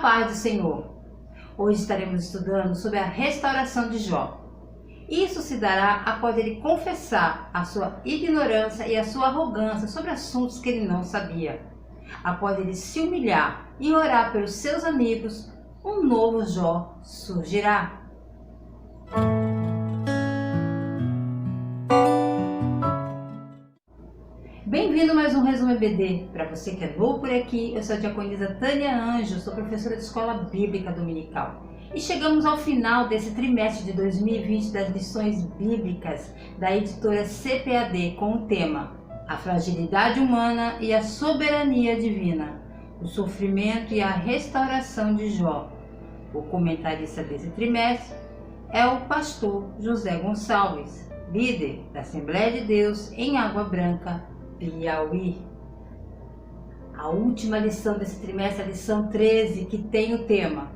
paz do Senhor. Hoje estaremos estudando sobre a restauração de Jó. Isso se dará após ele confessar a sua ignorância e a sua arrogância sobre assuntos que ele não sabia. Após ele se humilhar e orar pelos seus amigos, um novo Jó surgirá. Bem-vindo a mais um Resumo EBD. Para você que é novo por aqui, eu sou a diaconisa Tânia Anjo, sou professora de Escola Bíblica Dominical. E chegamos ao final desse trimestre de 2020 das lições bíblicas da editora CPAD com o tema A Fragilidade Humana e a Soberania Divina, o Sofrimento e a Restauração de Jó. O comentarista desse trimestre é o pastor José Gonçalves, líder da Assembleia de Deus em Água Branca, Piauí. A última lição desse trimestre é a lição 13, que tem o tema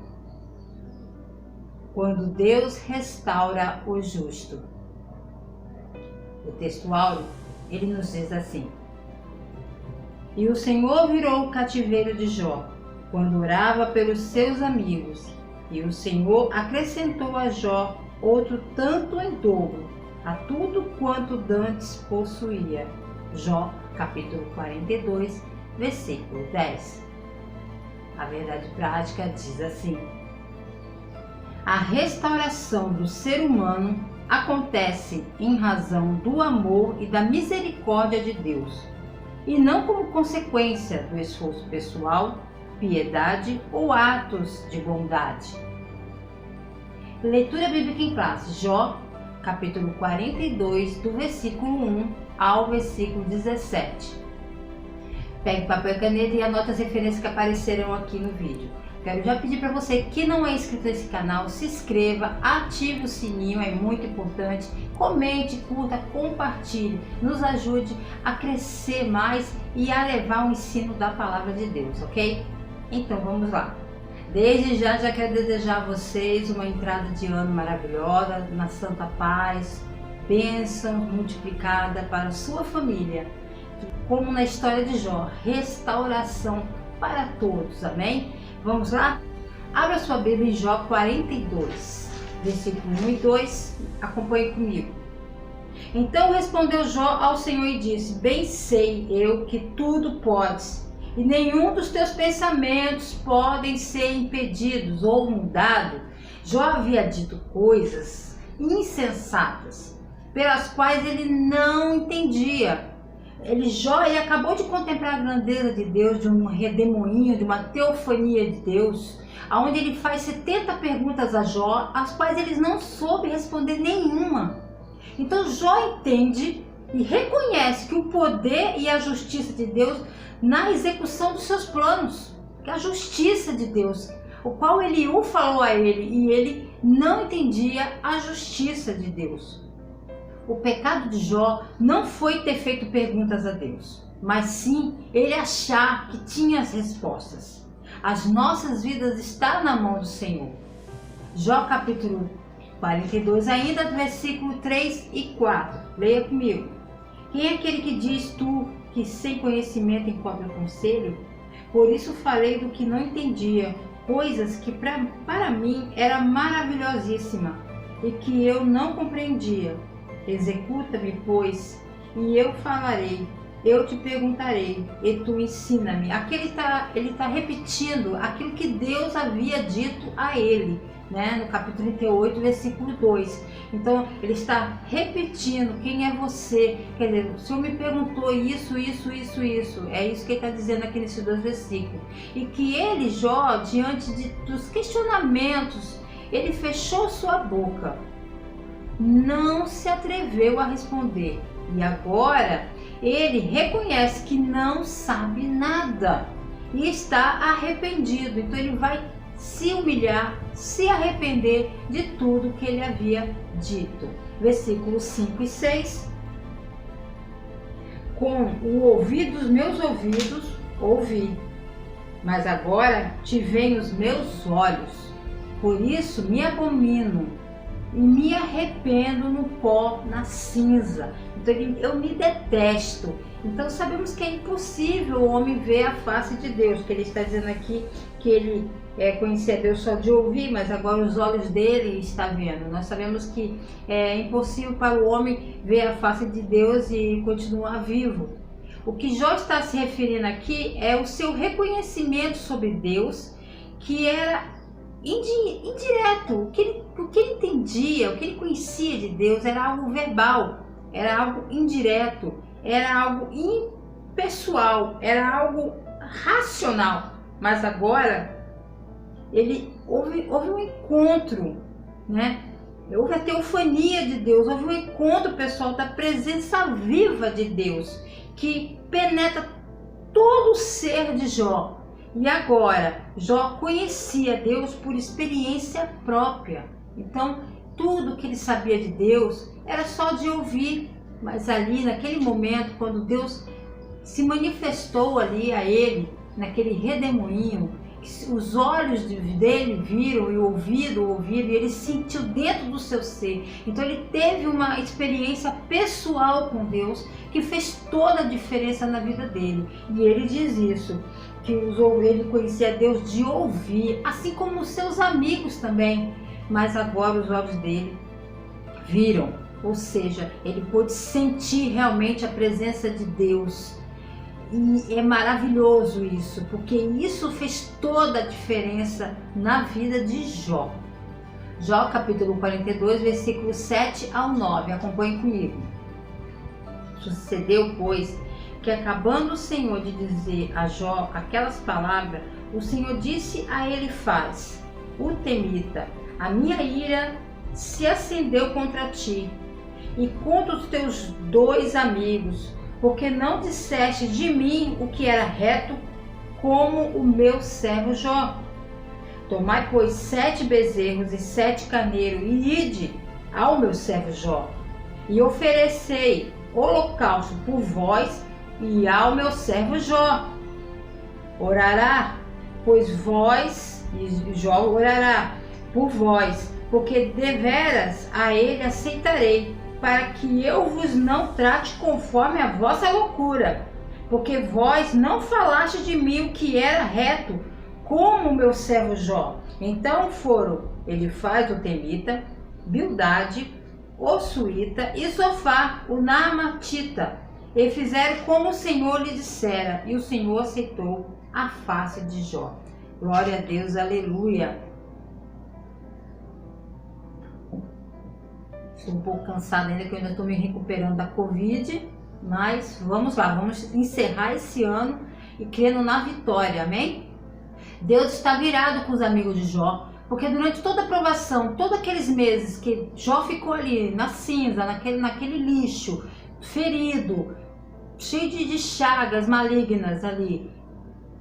Quando Deus restaura o justo. O texto áureo, ele nos diz assim: E o Senhor virou o cativeiro de Jó, quando orava pelos seus amigos, e o Senhor acrescentou a Jó outro tanto em dobro, a tudo quanto dantes possuía. Jó, capítulo 42, versículo 10. A verdade prática diz assim: a restauração do ser humano acontece em razão do amor e da misericórdia de Deus, e não como consequência do esforço pessoal, piedade ou atos de bondade. Leitura bíblica em classe, Jó, capítulo 42, do versículo 1 ao versículo 17. Pegue papel e caneta e anote as referências que aparecerão aqui no vídeo. Quero já pedir para você que não é inscrito nesse canal, se inscreva, ative o sininho, é muito importante. Comente, curta, compartilhe, nos ajude a crescer mais e a levar o ensino da palavra de Deus, ok? Então vamos lá. Desde já quero desejar a vocês uma entrada de ano maravilhosa, na santa paz, bênção multiplicada para a sua família, como na história de Jó, restauração para todos, amém? Vamos lá? Abra sua Bíblia em Jó 42, versículo 1 e 2, acompanhe comigo. Então respondeu Jó ao Senhor e disse: Bem sei eu que tudo podes, e nenhum dos teus pensamentos podem ser impedidos ou mudados. Jó havia dito coisas insensatas, pelas quais ele não entendia. Jó acabou de contemplar a grandeza de Deus, de um redemoinho, de uma teofania de Deus, onde ele faz 70 perguntas a Jó, as quais ele não soube responder nenhuma. Então Jó entende e reconhece que o poder e a justiça de Deus na execução dos seus planos, que a justiça de Deus, o qual Eliú falou a ele, e ele não entendia a justiça de Deus. O pecado de Jó não foi ter feito perguntas a Deus, mas sim ele achar que tinha as respostas. As nossas vidas estão na mão do Senhor. Jó capítulo 42, ainda versículo 3 e 4. Leia comigo. Quem é aquele que diz tu que sem conhecimento encontra conselho? Por isso falei do que não entendia, coisas que para mim era maravilhosíssima e que eu não compreendia. Executa-me, pois, e eu falarei, eu te perguntarei, e tu ensina-me. Aqui ele tá repetindo aquilo que Deus havia dito a ele, né? No capítulo 38, versículo 2. Então, ele está repetindo: quem é você? Quer dizer, o Senhor me perguntou isso. É isso que ele está dizendo aqui nesses dois versículos. E que ele, Jó, diante dos questionamentos, ele fechou sua boca, não se atreveu a responder, e agora ele reconhece que não sabe nada e está arrependido. Então ele vai se humilhar, se arrepender de tudo que ele havia dito. Versículos 5 e 6. Com o ouvido dos meus ouvidos ouvi, mas agora te veem os meus olhos, por isso me abomino e me arrependo no pó, na cinza. Então eu me detesto, Então sabemos que é impossível o homem ver a face de Deus, que ele está dizendo aqui que ele conhecia Deus só de ouvir, mas agora os olhos dele estão vendo. Nós sabemos que é impossível para o homem ver a face de Deus e continuar vivo. O que Jó está se referindo aqui é o seu reconhecimento sobre Deus, que era indireto. O que ele entendia, o que ele conhecia de Deus era algo verbal, era algo indireto, era algo impessoal, era algo racional. Mas agora houve um encontro, né? Houve a teofania de Deus, houve um encontro pessoal da presença viva de Deus, que penetra todo o ser de Jó. E agora, Jó conhecia Deus por experiência própria. Então, tudo que ele sabia de Deus era só de ouvir. Mas ali, naquele momento, quando Deus se manifestou ali a ele, naquele redemoinho, os olhos dele viram e o ouvido ouviram, e ele sentiu dentro do seu ser. Então ele teve uma experiência pessoal com Deus que fez toda a diferença na vida dele. E ele diz isso, que ele conhecia Deus de ouvir, assim como os seus amigos também. Mas agora os olhos dele viram, ou seja, ele pôde sentir realmente a presença de Deus. E é maravilhoso isso, porque isso fez toda a diferença na vida de Jó. Jó capítulo 42, versículos 7 ao 9, acompanhe comigo. Sucedeu, pois, que acabando o Senhor de dizer a Jó aquelas palavras, o Senhor disse a Elifaz, o temita: a minha ira se acendeu contra ti e contra os teus 2 amigos, porque não disseste de mim o que era reto, como o meu servo Jó. Tomai, pois, 7 bezerros e 7 carneiros, e ide ao meu servo Jó, e oferecei holocausto por vós e ao meu servo Jó. Orará, pois vós, e Jó orará por vós, porque deveras a ele aceitarei, para que eu vos não trate conforme a vossa loucura, porque vós não falaste de mim o que era reto, como o meu servo Jó. Então foram Elifaz o temita, Bildade o suíta e Zofar o naamatita, e fizeram como o Senhor lhe dissera, e o Senhor aceitou a face de Jó. Glória a Deus, aleluia. Estou um pouco cansada ainda, que eu ainda estou me recuperando da Covid, mas vamos lá, vamos encerrar esse ano e crendo na vitória, amém? Deus está virado com os amigos de Jó, porque durante toda a provação, todos aqueles meses que Jó ficou ali na cinza, naquele lixo, ferido, cheio de chagas malignas ali,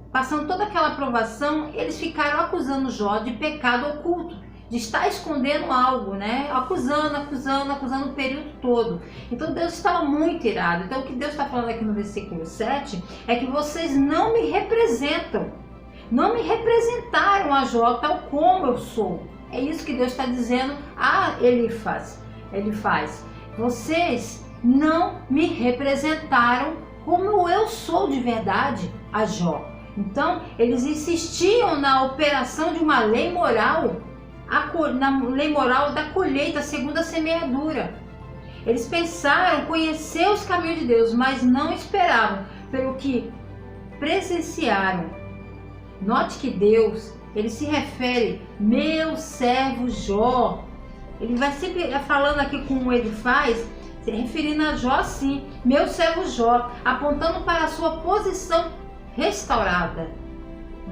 passando toda aquela provação, eles ficaram acusando Jó de pecado oculto, de estar escondendo algo, né? Acusando o período todo. Então Deus estava muito irado. Então o que Deus está falando aqui no versículo 7 é que vocês não me representam. Não me representaram a Jó tal como eu sou. É isso que Deus está dizendo a Elifaz. Vocês não me representaram como eu sou de verdade a Jó. Então eles insistiam na operação de uma lei moral, na lei moral da colheita segundo a semeadura. Eles pensaram conhecer os caminhos de Deus, mas não esperavam pelo que presenciaram. Note que Deus, ele se refere, meu servo Jó. Ele vai sempre falando aqui como ele faz, se referindo a Jó assim, meu servo Jó, apontando para a sua posição restaurada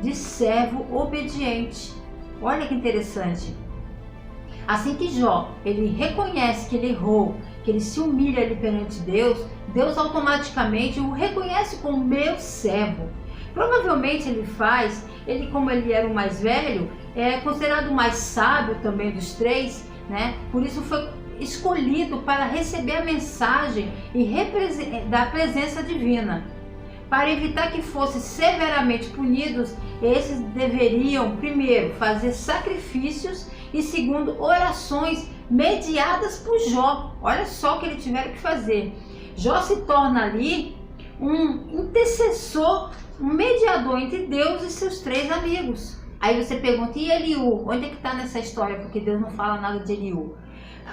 de servo obediente. Olha que interessante. Assim que Jó, ele reconhece que ele errou, que ele se humilha ali perante Deus, Deus automaticamente o reconhece como meu servo. Provavelmente ele como ele era o mais velho, é considerado o mais sábio também dos 3, né? Por isso foi escolhido para receber a mensagem da presença divina. Para evitar que fossem severamente punidos, esses deveriam, primeiro, fazer sacrifícios e, segundo, orações mediadas por Jó. Olha só o que ele tiveram que fazer. Jó se torna ali um intercessor, um mediador entre Deus e seus 3 amigos. Aí você pergunta, e Eliú? Onde é que está nessa história? Porque Deus não fala nada de Eliú.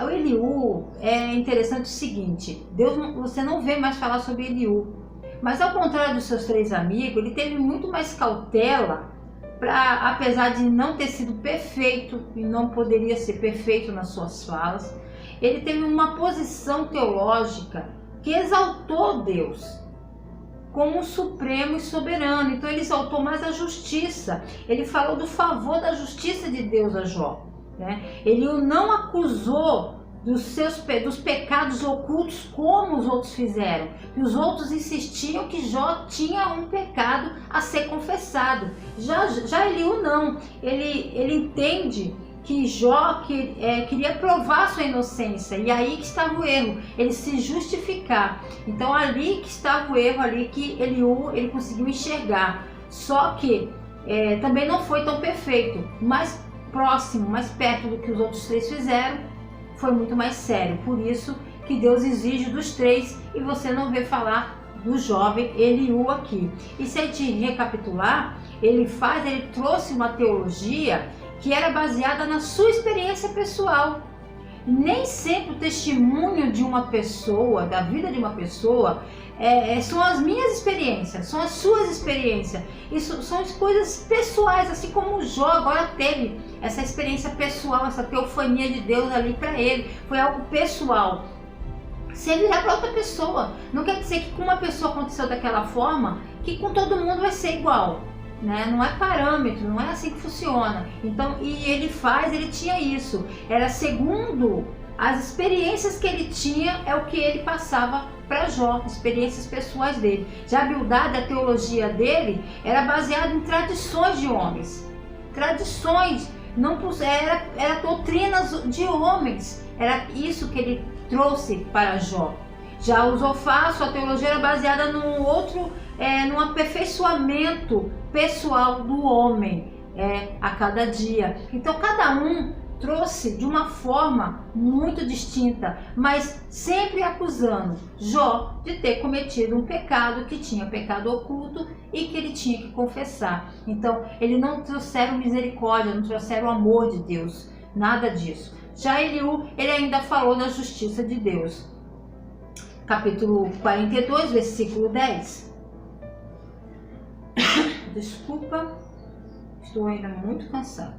O Eliú é interessante o seguinte, você não vê mais falar sobre Eliú. Mas ao contrário dos seus 3 amigos, ele teve muito mais cautela, apesar de não ter sido perfeito, e não poderia ser perfeito nas suas falas, ele teve uma posição teológica que exaltou Deus como supremo e soberano. Então ele exaltou mais a justiça, ele falou do favor da justiça de Deus a Jó, né? Ele o não acusou dos pecados ocultos como os outros fizeram. E os outros insistiam que Jó tinha um pecado a ser confessado. Já Eliú não, ele entende que Jó queria provar sua inocência, e aí que estava o erro, ele se justificar. Então ali que estava o erro, ali que ele conseguiu enxergar. Só que também não foi tão perfeito, mais próximo, mais perto do que os outros 3 fizeram, foi muito mais sério. Por isso que Deus exige dos 3 e você não vê falar do jovem Eliú aqui. E se a gente recapitular, ele trouxe uma teologia que era baseada na sua experiência pessoal. Nem sempre o testemunho de uma pessoa, da vida de uma pessoa, são as minhas experiências, são as suas experiências. Isso são as coisas pessoais, assim como o Jó agora teve essa experiência pessoal, essa teofania de Deus ali para ele. Foi algo pessoal. Se virar para outra pessoa, não quer dizer que com uma pessoa aconteceu daquela forma, que com todo mundo vai ser igual. Né? Não é parâmetro, não é assim que funciona. Então, e ele tinha isso. Era segundo as experiências que ele tinha, é o que ele passava para Jó, experiências pessoais dele. Já a Bildade, a teologia dele, era baseada em tradições de homens. Tradições, não era doutrinas de homens. Era isso que ele trouxe para Jó. Já o Zofar, sua teologia era baseada num aperfeiçoamento pessoal do homem a cada dia. Então cada um trouxe de uma forma muito distinta, mas sempre acusando Jó de ter cometido um pecado, que tinha pecado oculto e que ele tinha que confessar. Então eles não trouxeram misericórdia, não trouxeram o amor de Deus, nada disso. Já Eliú, ele ainda falou da justiça de Deus. Capítulo 42, versículo 10. Desculpa, estou ainda muito cansado.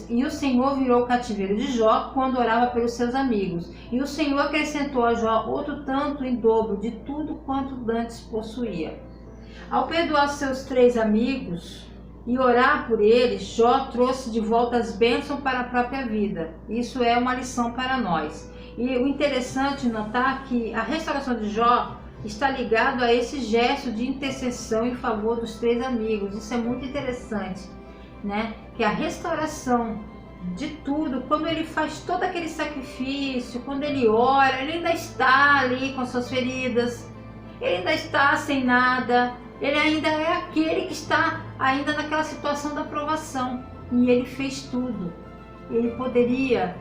E o Senhor virou o cativeiro de Jó quando orava pelos seus amigos. E o Senhor acrescentou a Jó outro tanto em dobro de tudo quanto dantes possuía. Ao perdoar seus 3 amigos e orar por eles, Jó trouxe de volta as bênçãos para a própria vida. Isso é uma lição para nós. E o interessante é notar que a restauração de Jó está ligado a esse gesto de intercessão em favor dos 3 amigos. Isso é muito interessante, né? Que a restauração de tudo, quando ele faz todo aquele sacrifício, quando ele ora, ele ainda está ali com suas feridas, ele ainda está sem nada, ele ainda é aquele que está ainda naquela situação da provação, e ele fez tudo. Ele poderia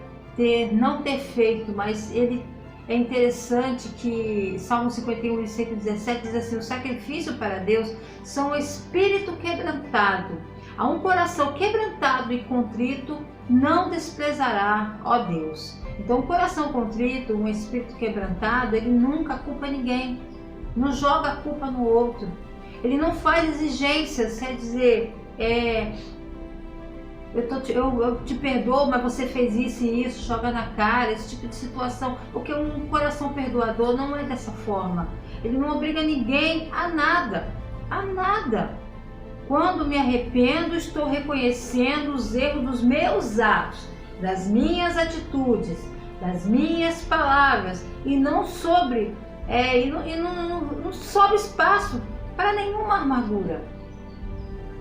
não ter feito, mas é interessante que Salmo 51, versículo 17 diz assim: o sacrifício para Deus são o espírito quebrantado. A um coração quebrantado e contrito não desprezará, ó Deus. Então, um coração contrito, um espírito quebrantado, ele nunca culpa ninguém, não joga a culpa no outro, ele não faz exigências, quer dizer, eu te perdoo, mas você fez isso e isso, joga na cara, esse tipo de situação. Porque um coração perdoador não é dessa forma. Ele não obriga ninguém a nada, a nada. Quando me arrependo, estou reconhecendo os erros dos meus atos, das minhas atitudes, das minhas palavras, e não sobre espaço para nenhuma amargura.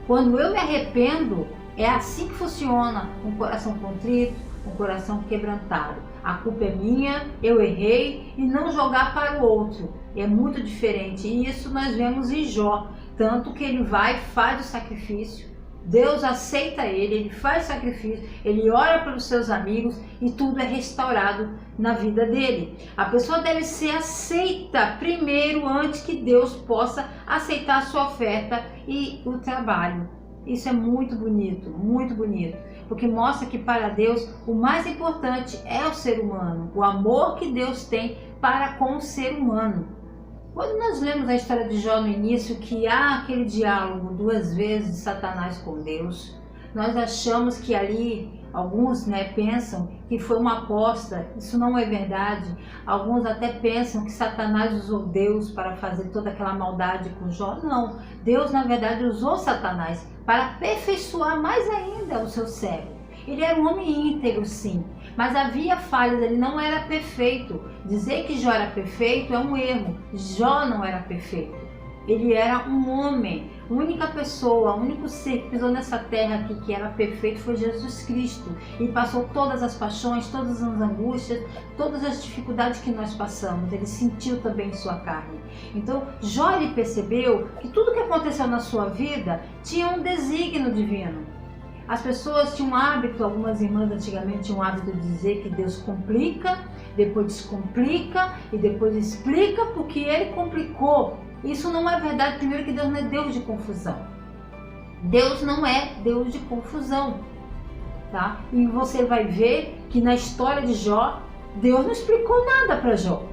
Quando eu me arrependo, é assim que funciona um coração contrito, um coração quebrantado. A culpa é minha, eu errei, e não jogar para o outro. É muito diferente. E isso nós vemos em Jó. Tanto que ele vai e faz o sacrifício, Deus aceita ele faz sacrifício, ele ora pelos seus amigos e tudo é restaurado na vida dele. A pessoa deve ser aceita primeiro antes que Deus possa aceitar a sua oferta e o trabalho. Isso é muito bonito, porque mostra que para Deus o mais importante é o ser humano, o amor que Deus tem para com o ser humano. Quando nós lemos a história de Jó no início, que há aquele diálogo 2 vezes de Satanás com Deus, nós achamos que ali, alguns pensam que foi uma aposta. Isso não é verdade. Alguns até pensam que Satanás usou Deus para fazer toda aquela maldade com Jó. Não, Deus na verdade usou Satanás para aperfeiçoar mais ainda o seu servo. Ele era um homem íntegro, sim, mas havia falhas, ele não era perfeito. Dizer que Jó era perfeito é um erro. Jó não era perfeito. Ele era um homem, a única pessoa, o único ser que pisou nessa terra aqui que era perfeito foi Jesus Cristo. E passou todas as paixões, todas as angústias, todas as dificuldades que nós passamos. Ele sentiu também em sua carne. Então, Jó ele percebeu que tudo que aconteceu na sua vida tinha um desígnio divino. As pessoas tinham um hábito, algumas irmãs antigamente tinham um hábito de dizer que Deus complica, depois descomplica e depois explica porque ele complicou. Isso não é verdade. Primeiro que Deus não é Deus de confusão. Deus não é Deus de confusão, tá? E você vai ver que na história de Jó, Deus não explicou nada para Jó.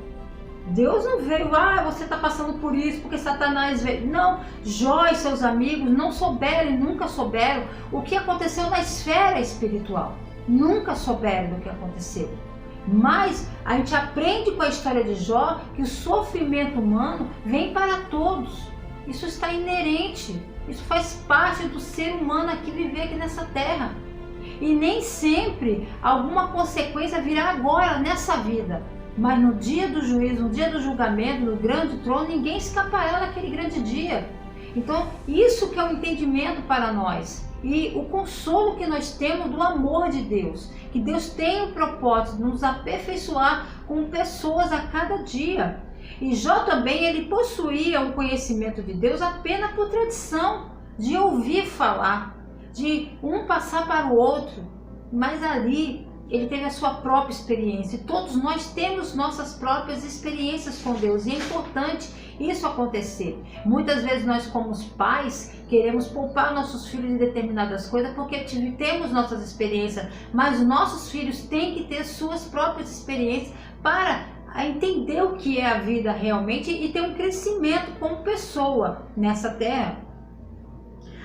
Deus não veio, você está passando por isso porque Satanás veio. Não, Jó e seus amigos não souberam e nunca souberam o que aconteceu na esfera espiritual. Nunca souberam do que aconteceu. Mas a gente aprende com a história de Jó que o sofrimento humano vem para todos. Isso está inerente, isso faz parte do ser humano aqui viver aqui nessa terra. E nem sempre alguma consequência virá agora nessa vida. Mas no dia do juízo, no dia do julgamento, no grande trono, ninguém escapará naquele grande dia. Então, isso que é o entendimento para nós. E o consolo que nós temos do amor de Deus. Que Deus tem o propósito de nos aperfeiçoar com pessoas a cada dia. E Jó também, ele possuía um conhecimento de Deus apenas por tradição, de ouvir falar, de um passar para o outro. Mas ali ele teve a sua própria experiência. E todos nós temos nossas próprias experiências com Deus. E é importante isso acontecer. Muitas vezes nós, como pais, queremos poupar nossos filhos de determinadas coisas porque temos nossas experiências. Mas nossos filhos têm que ter suas próprias experiências para entender o que é a vida realmente e ter um crescimento como pessoa nessa terra.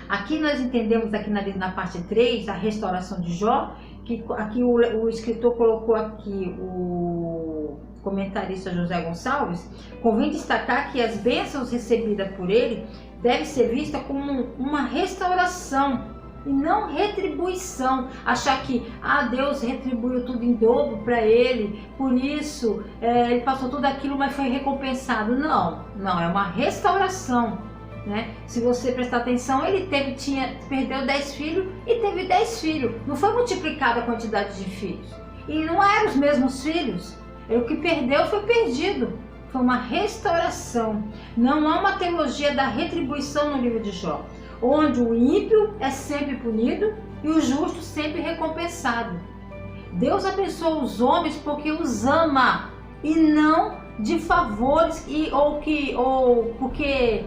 Aqui nós entendemos, aqui na parte 3, a restauração de Jó, que aqui o escritor colocou aqui, o comentarista José Gonçalves, convém destacar que as bênçãos recebidas por ele devem ser vistas como uma restauração e não retribuição. Achar que Deus retribuiu tudo em dobro para ele, por isso ele passou tudo aquilo, mas foi recompensado. Não, é uma restauração. Se você prestar atenção, ele perdeu 10 filhos e teve 10 filhos. Não foi multiplicada a quantidade de filhos. E não eram os mesmos filhos. O que perdeu foi perdido. Foi uma restauração. Não há uma teologia da retribuição no livro de Jó, onde o ímpio é sempre punido e o justo sempre recompensado. Deus abençoa os homens porque os ama e não de favores ou porque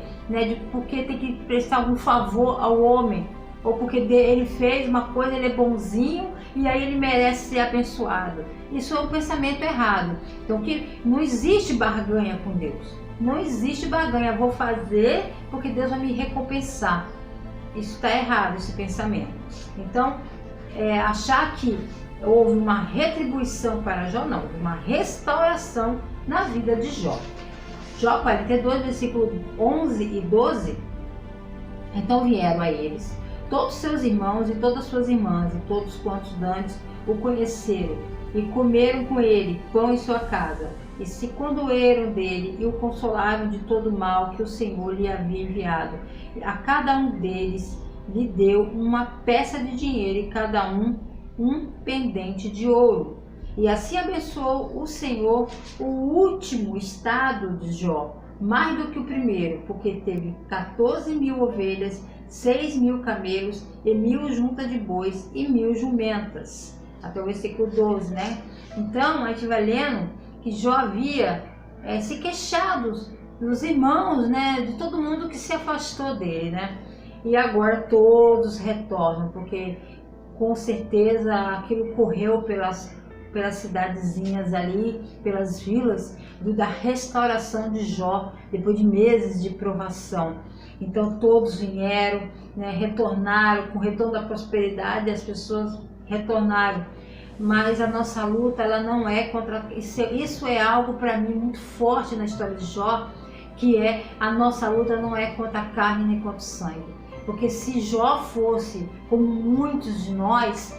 tem que prestar algum favor ao homem, ou porque ele fez uma coisa, ele é bonzinho e aí ele merece ser abençoado. Isso é um pensamento errado. Então que não existe barganha com Deus. Não existe barganha. Vou fazer porque Deus vai me recompensar. Isso está errado, esse pensamento. Então, achar que houve uma retribuição para Jó, não, houve uma restauração na vida de Jó. Jó 42, versículo 11 e 12. Então vieram a eles todos seus irmãos e todas suas irmãs, e todos quantos dantes o conheceram, e comeram com ele pão em sua casa, e se condoeram dele, e o consolaram de todo o mal que o Senhor lhe havia enviado. A cada um deles lhe deu uma peça de dinheiro, e cada um pendente de ouro. E assim abençoou o Senhor o último estado de Jó, mais do que o primeiro, porque teve 14.000 ovelhas, 6.000 camelos e 1.000 juntas de bois e 1.000 jumentas. Até o versículo 12, né? Então, a gente vai lendo que Jó havia se queixado dos irmãos, né? De todo mundo que se afastou dele, né? E agora todos retornam, porque com certeza aquilo correu pelas cidadezinhas ali, pelas vilas, da restauração de Jó, depois de meses de provação. Então todos vieram, né, retornaram, com o retorno da prosperidade, as pessoas retornaram. Mas a nossa luta, ela não é contra... Isso é algo para mim muito forte na história de Jó, que é a nossa luta não é contra a carne nem contra o sangue. Porque se Jó fosse, como muitos de nós,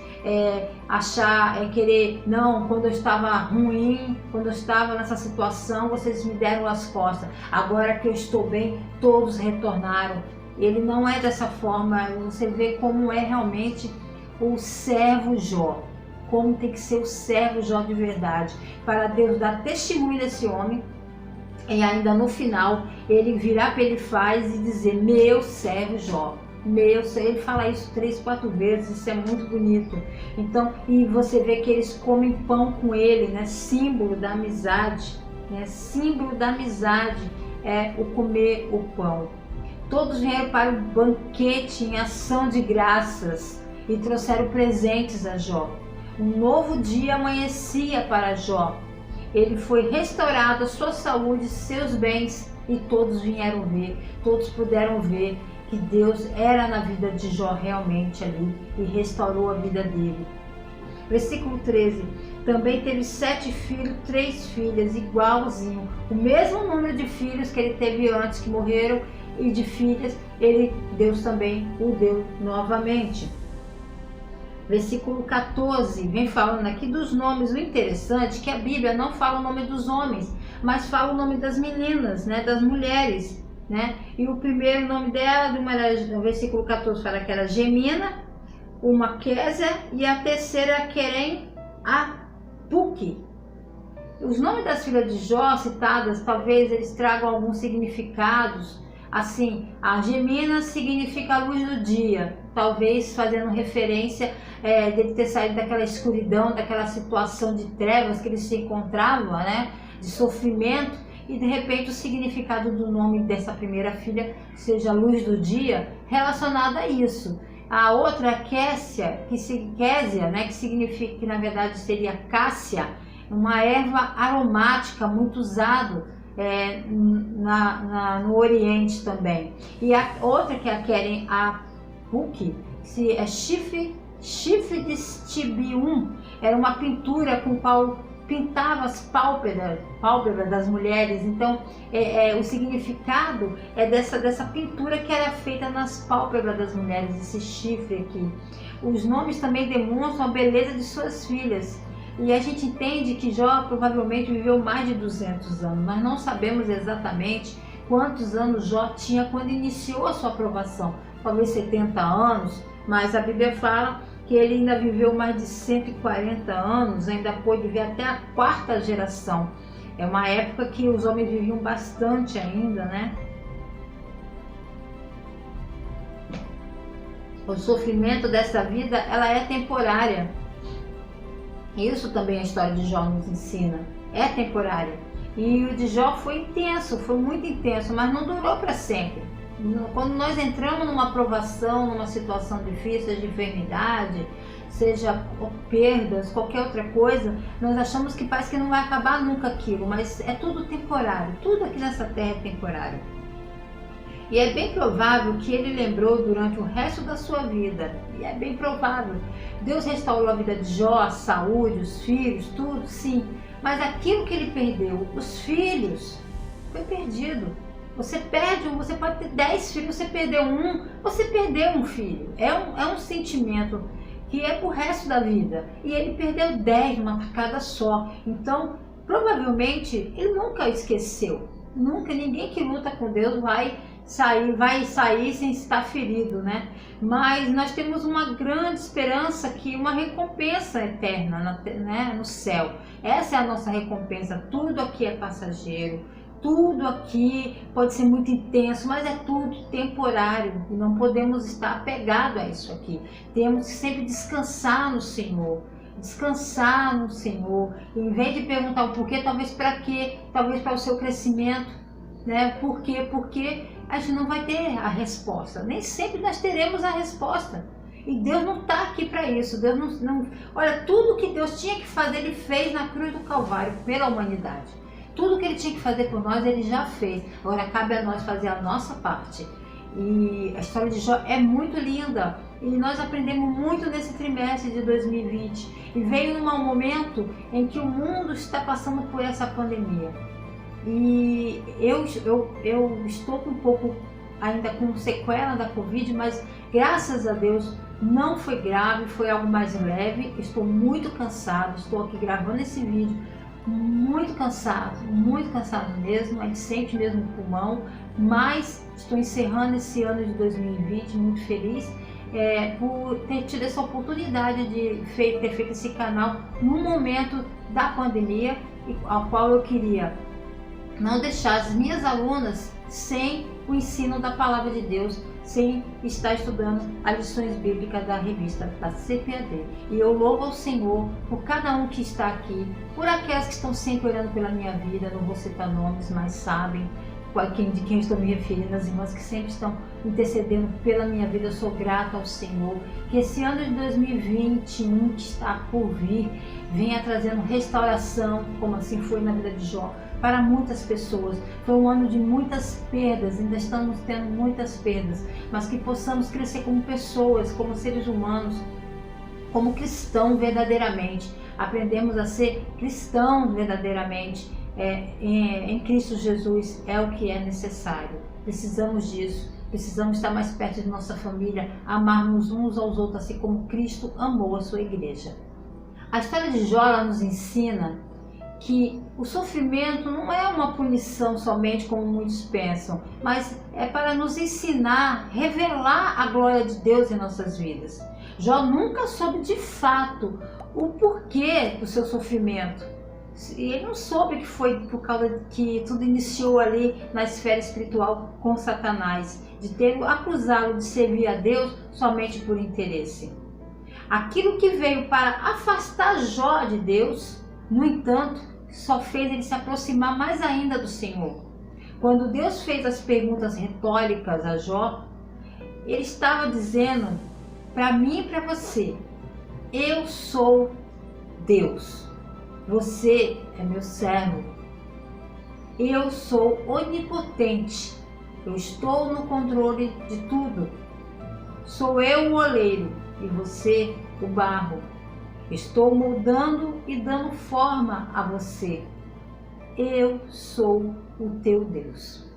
querer, não, quando eu estava ruim, quando eu estava nessa situação, vocês me deram as costas. Agora que eu estou bem, todos retornaram. Ele não é dessa forma. Você vê como é realmente o servo Jó. Como tem que ser o servo Jó de verdade. Para Deus dar testemunho desse homem. E ainda no final, ele virar para Elifaz e dizer, meu servo Jó. Ele fala isso 3, 4 vezes, isso é muito bonito. Então, e você vê que eles comem pão com ele, né? Símbolo da amizade, né? Símbolo da amizade é o comer o pão. Todos vieram para o banquete em ação de graças e trouxeram presentes a Jó. Um novo dia amanhecia para Jó. Ele foi restaurado a sua saúde, seus bens, e todos vieram ver, todos puderam ver que Deus era na vida de Jó realmente ali e restaurou a vida dele. Versículo 13. Também teve 7 filhos, 3 filhas, igualzinho. O mesmo número de filhos que ele teve antes que morreram e de filhas, Deus também o deu novamente. Versículo 14, vem falando aqui dos nomes. O interessante é que a Bíblia não fala o nome dos homens, mas fala o nome das meninas, né, das mulheres, né? E o primeiro nome dela, no versículo 14, fala que era Gemina, uma Késia e a terceira Querem Apuque. Os nomes das filhas de Jó citadas, talvez eles tragam alguns significados. Assim, a Gemina significa a luz do dia, talvez fazendo referência dele ter saído daquela escuridão, daquela situação de trevas que ele se encontrava, né, de sofrimento, e de repente o significado do nome dessa primeira filha seja a luz do dia, relacionada a isso. A outra, Késia, né, que significa, que na verdade seria cássia, uma erva aromática muito usada no Oriente também. E a outra, que é a Querem Apuque, é chifre de Stibium, era uma pintura com qual pintava as pálpebras das mulheres. Então o significado é dessa pintura que era feita nas pálpebras das mulheres, esse chifre aqui. Os nomes também demonstram a beleza de suas filhas. E a gente entende que Jó provavelmente viveu mais de 200 anos. Nós não sabemos exatamente quantos anos Jó tinha quando iniciou a sua aprovação. Talvez 70 anos, mas a Bíblia fala que ele ainda viveu mais de 140 anos, ainda pôde viver até a 4ª geração. É uma época que os homens viviam bastante ainda, né? O sofrimento dessa vida, ela é temporária. Isso também a história de Jó nos ensina. É temporária. E o de Jó foi intenso, foi muito intenso, mas não durou para sempre. Quando nós entramos numa provação, numa situação difícil, seja de enfermidade, seja perdas, qualquer outra coisa, nós achamos que parece que não vai acabar nunca aquilo, mas é tudo temporário, tudo aqui nessa terra é temporário. E é bem provável que ele lembrou durante o resto da sua vida, e é bem provável. Deus restaurou a vida de Jó, a saúde, os filhos, tudo, sim, mas aquilo que ele perdeu, os filhos, foi perdido. Você pode ter 10 filhos, você perdeu um, você perdeu um filho. É um sentimento que é pro resto da vida. E ele perdeu 10 numa tacada só. Então, provavelmente, ele nunca esqueceu. Nunca, ninguém que luta com Deus vai sair sem estar ferido, né? Mas nós temos uma grande esperança, que uma recompensa eterna, né, no céu. Essa é a nossa recompensa. Tudo aqui é passageiro. Tudo aqui pode ser muito intenso, mas é tudo temporário e não podemos estar apegados a isso aqui. Temos que sempre descansar no Senhor. Descansar no Senhor. Em vez de perguntar o porquê, talvez para quê? Talvez para o seu crescimento. Né? Por quê? Porque a gente não vai ter a resposta. Nem sempre nós teremos a resposta. E Deus não está aqui para isso. Deus não... Olha, tudo que Deus tinha que fazer, Ele fez na cruz do Calvário pela humanidade. Tudo que Ele tinha que fazer por nós, Ele já fez. Agora cabe a nós fazer a nossa parte. E a história de Jó é muito linda. E nós aprendemos muito nesse trimestre de 2020. E veio num momento em que o mundo está passando por essa pandemia. E eu estou um pouco ainda com sequela da Covid, mas graças a Deus não foi grave, foi algo mais leve. Estou muito cansado, estou aqui gravando esse vídeo muito cansado mesmo, a gente sente mesmo o pulmão, mas estou encerrando esse ano de 2020 muito feliz por ter tido essa oportunidade de ter feito esse canal no momento da pandemia, ao qual eu queria não deixar as minhas alunas sem o ensino da Palavra de Deus, sem estar estudando as lições bíblicas da revista da CPAD. E eu louvo ao Senhor por cada um que está aqui, por aquelas que estão sempre orando pela minha vida, não vou citar nomes, mas sabem de quem eu estou me referindo, as irmãs que sempre estão intercedendo pela minha vida. Eu sou grata ao Senhor, que esse ano de 2021 que está por vir, venha trazendo restauração, como assim foi na vida de Jó, para muitas pessoas. Foi um ano de muitas perdas, ainda estamos tendo muitas perdas, mas que possamos crescer como pessoas, como seres humanos, como cristãos verdadeiramente. Aprendemos a ser cristãos verdadeiramente. Em Cristo Jesus é o que é necessário. Precisamos disso. Precisamos estar mais perto de nossa família, amarmos uns aos outros, assim como Cristo amou a sua igreja. A história de Jó ela nos ensina que o sofrimento não é uma punição somente, como muitos pensam, mas é para nos ensinar, revelar a glória de Deus em nossas vidas. Jó nunca soube de fato o porquê do seu sofrimento. E ele não soube que foi por causa que tudo iniciou ali na esfera espiritual com Satanás, de ter acusado de servir a Deus somente por interesse. Aquilo que veio para afastar Jó de Deus, no entanto, só fez ele se aproximar mais ainda do Senhor. Quando Deus fez as perguntas retóricas a Jó, ele estava dizendo para mim e para você: eu sou Deus, você é meu servo, eu sou onipotente, eu estou no controle de tudo, sou eu o oleiro e você o barro. Estou moldando e dando forma a você. Eu sou o teu Deus.